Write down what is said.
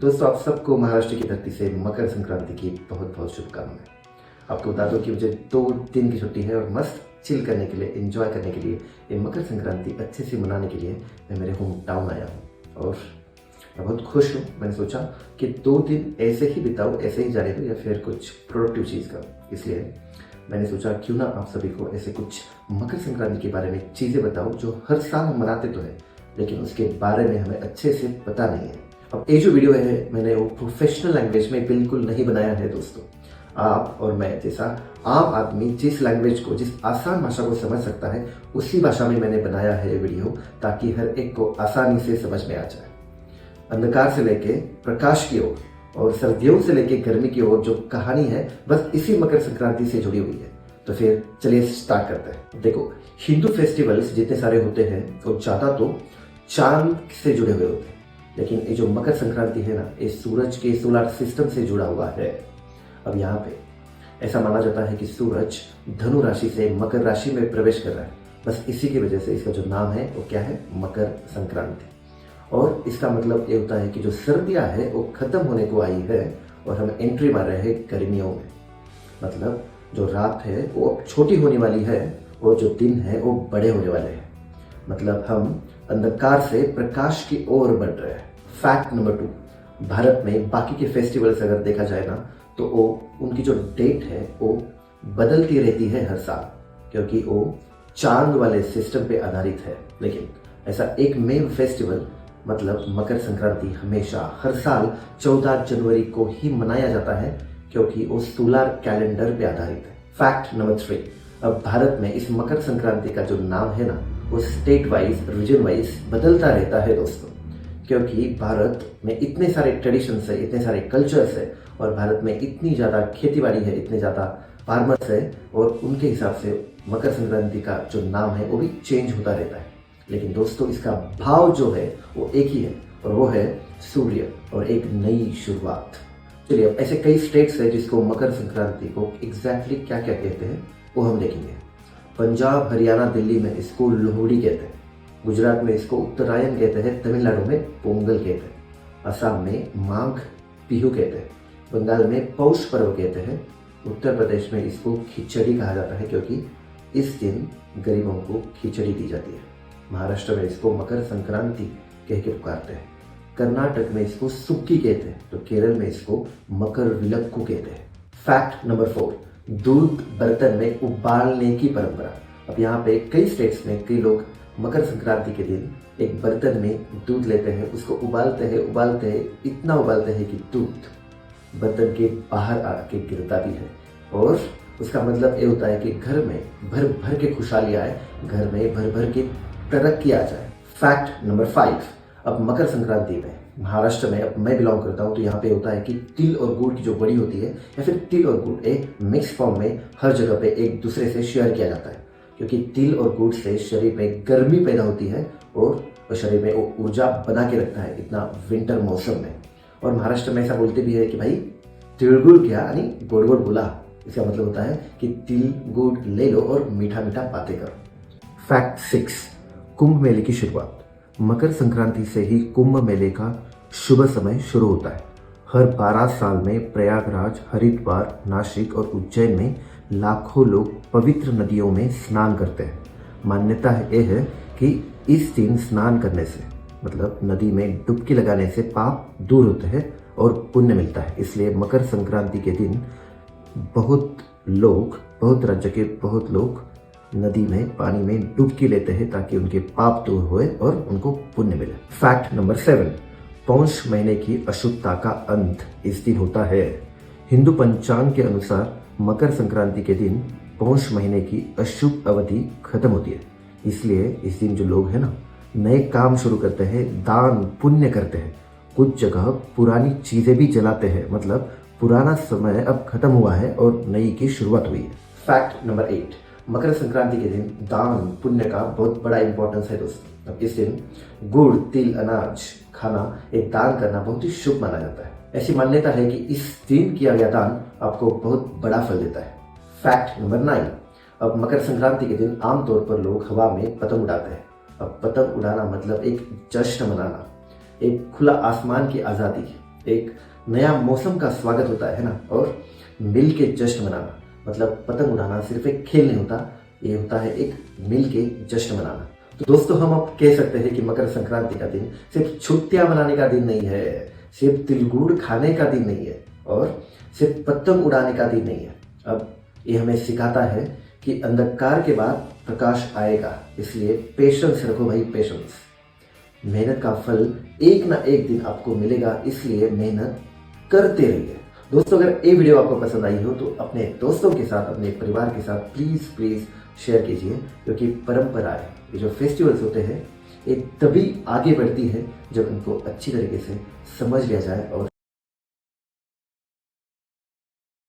दोस्तों, आप सबको महाराष्ट्र की धरती से मकर संक्रांति की बहुत बहुत शुभकामनाएं। आपको बता दो कि मुझे 2 दिन की छुट्टी है और मस्त चिल करने के लिए, एंजॉय करने के लिए, ये मकर संक्रांति अच्छे से मनाने के लिए मैं मेरे होम टाउन आया हूँ और मैं बहुत खुश हूँ। मैंने सोचा कि 2 दिन ऐसे ही बिताऊँ, ऐसे ही जाने दो या फिर कुछ प्रोडक्टिव चीज़ करूँ। इसलिए मैंने सोचा क्यों ना आप सभी को ऐसे कुछ मकर संक्रांति के बारे में चीज़ें बताऊँ जो हर साल हम मनाते तो हैं, लेकिन उसके बारे में हमें अच्छे से पता नहीं है। अब ये जो वीडियो है मैंने वो प्रोफेशनल लैंग्वेज में बिल्कुल नहीं बनाया है दोस्तों। आप और मैं जैसा आम आदमी जिस लैंग्वेज को, जिस आसान भाषा को समझ सकता है, उसी भाषा में मैंने बनाया है ये वीडियो, ताकि हर एक को आसानी से समझ में आ जाए। अंधकार से लेके प्रकाश की ओर और सर्दियों से लेके गर्मी की ओर जो कहानी है बस इसी मकर संक्रांति से जुड़ी हुई है। तो फिर चलिए स्टार्ट करते हैं। देखो, हिंदू फेस्टिवल्स जितने सारे होते हैं वो ज़्यादा तो चांद से जुड़े हुए होते हैं, लेकिन ये जो मकर संक्रांति है ना, ये सूरज के सोलर सिस्टम से जुड़ा हुआ है। अब यहाँ पे ऐसा माना जाता है कि सूरज धनु राशि से मकर राशि में प्रवेश कर रहा है। बस इसी की वजह से इसका जो नाम है वो क्या है, मकर संक्रांति। और इसका मतलब ये होता है कि जो सर्दियाँ है वो खत्म होने को आई है और हम एंट्री मार रहे हैं गर्मियों में। मतलब जो रात है वो अब छोटी होने वाली है और जो दिन है वो बड़े होने वाले हैं। मतलब हम अंधकार से प्रकाश की ओर बढ़ रहे हैं। फैक्ट नंबर 2, भारत में बाकी के फेस्टिवल्स अगर देखा जाए ना, तो वो उनकी जो डेट है वो बदलती रहती है हर साल, क्योंकि वो चांद वाले सिस्टम पे आधारित है। लेकिन ऐसा एक मेन फेस्टिवल मतलब मकर संक्रांति हमेशा हर साल 14 जनवरी को ही मनाया जाता है, क्योंकि वो सोलर कैलेंडर पे आधारित है। फैक्ट नंबर 3, अब भारत में इस मकर संक्रांति का जो नाम है ना, वो स्टेट वाइज, रीजन वाइज बदलता रहता है दोस्तों, क्योंकि भारत में इतने सारे ट्रेडिशंस है, इतने सारे कल्चर्स है और भारत में इतनी ज़्यादा खेतीबाड़ी है, इतने ज़्यादा फार्मर्स है, और उनके हिसाब से मकर संक्रांति का जो नाम है वो भी चेंज होता रहता है। लेकिन दोस्तों, इसका भाव जो है वो एक ही है और वो है सूर्य और एक नई शुरुआत। चलिए, अब ऐसे कई स्टेट्स है जिसको मकर संक्रांति को एग्जैक्टली क्या क्या कहते हैं वो हम देखेंगे। पंजाब, हरियाणा, दिल्ली में इसको लोहड़ी कहते हैं, गुजरात में इसको उत्तरायण कहते हैं, तमिलनाडु में पोंगल कहते हैं, असम में माघ बिहू कहते हैं, बंगाल में पौष पर्व कहते हैं, उत्तर प्रदेश में इसको खिचड़ी कहा जाता है क्योंकि इस दिन गरीबों को खिचड़ी दी जाती है, महाराष्ट्र में इसको मकर संक्रांति कह के पुकारते हैं, कर्नाटक में इसको सुक्की कहते हैं, तो केरल में इसको मकर विलक्कू कहते हैं। फैक्ट नंबर 4, दूध बर्तन में उबालने की परंपरा। अब यहाँ पे कई स्टेट्स में कई लोग मकर संक्रांति के दिन एक बर्तन में दूध लेते हैं, उसको उबालते हैं, इतना उबालते हैं कि दूध बर्तन के बाहर आके गिरता भी है। और उसका मतलब ये होता है कि घर में भर भर के खुशहाली आए, घर में भर भर के तरक्की आ जाए। फैक्ट नंबर 5, अब मकर संक्रांति में महाराष्ट्र में, अब मैं बिलोंग करता हूँ, तो यहाँ पे होता है कि तिल और गुड़ की जो बड़ी होती है या फिर तिल और गुड़ एक मिक्स फॉर्म में हर जगह पे एक दूसरे से शेयर किया जाता है, क्योंकि तिल और गुड़ से शरीर में गर्मी पैदा होती है और शरीर में वो ऊर्जा बना के रखता है इतना विंटर मौसम में। और महाराष्ट्र में ऐसा बोलते भी है कि भाई तिल गुड़ क्या, यानी गुड़ गुड़ बोला। इसका मतलब होता है कि तिल गुड़ ले लो और मीठा मीठा बातें करो। फैक्ट 6, कुंभ मेले की शुरुआत। मकर संक्रांति से ही कुंभ मेले का शुभ समय शुरू होता है। हर 12 साल में प्रयागराज, हरिद्वार, नासिक और उज्जैन में लाखों लोग पवित्र नदियों में स्नान करते हैं। मान्यता यह है कि इस दिन स्नान करने से, मतलब नदी में डुबकी लगाने से पाप दूर होते हैं और पुण्य मिलता है। इसलिए मकर संक्रांति के दिन बहुत राज्य के बहुत लोग नदी में, पानी में डुबकी लेते हैं ताकि उनके पाप दूर होए और उनको पुण्य मिले। फैक्ट नंबर 7, पौष महीने की अशुद्धता का अंत इस दिन होता है। हिंदू पंचांग के अनुसार मकर संक्रांति के दिन पौष महीने की अशुभ अवधि खत्म होती है। इसलिए इस दिन जो लोग हैं ना, नए काम शुरू करते हैं, दान पुण्य करते हैं, कुछ जगह पुरानी चीजें भी जलाते हैं। मतलब पुराना समय अब खत्म हुआ है और नई की शुरुआत हुई है। फैक्ट नंबर 8, मकर संक्रांति के दिन दान पुण्य का बहुत बड़ा इंपॉर्टेंस है दोस्तों। अब इस दिन गुड़, तिल, अनाज खाना, एक दान करना बहुत ही शुभ माना जाता है। ऐसी मान्यता है कि इस दिन किया गया दान आपको बहुत बड़ा फल देता है। फैक्ट नंबर 9, अब मकर संक्रांति के दिन आमतौर पर लोग हवा में पतंग उड़ाते हैं। अब पतंग उड़ाना मतलब एक जश्न मनाना, एक खुला आसमान की आज़ादी, एक नया मौसम का स्वागत होता है ना, और मिल के जश्न मनाना। मतलब पतंग उड़ाना सिर्फ एक खेल नहीं होता, ये होता है एक मिल के जश्न मनाना। तो दोस्तों, हम अब कह सकते हैं कि मकर संक्रांति का दिन सिर्फ छुट्टियां मनाने का दिन नहीं है, सिर्फ तिलगुड़ खाने का दिन नहीं है, और सिर्फ पतंग उड़ाने का दिन नहीं है। अब ये हमें सिखाता है कि अंधकार के बाद प्रकाश आएगा, इसलिए पेशेंस रखो भाई, पेशेंस। मेहनत का फल एक ना एक दिन आपको मिलेगा, इसलिए मेहनत करते रहिए। दोस्तों, अगर ये वीडियो आपको पसंद आई हो तो अपने दोस्तों के साथ, अपने परिवार के साथ प्लीज़ शेयर कीजिए, क्योंकि परंपराएं, ये जो फेस्टिवल्स होते हैं, ये तभी आगे बढ़ती है जब इनको अच्छी तरीके से समझ लिया जाए और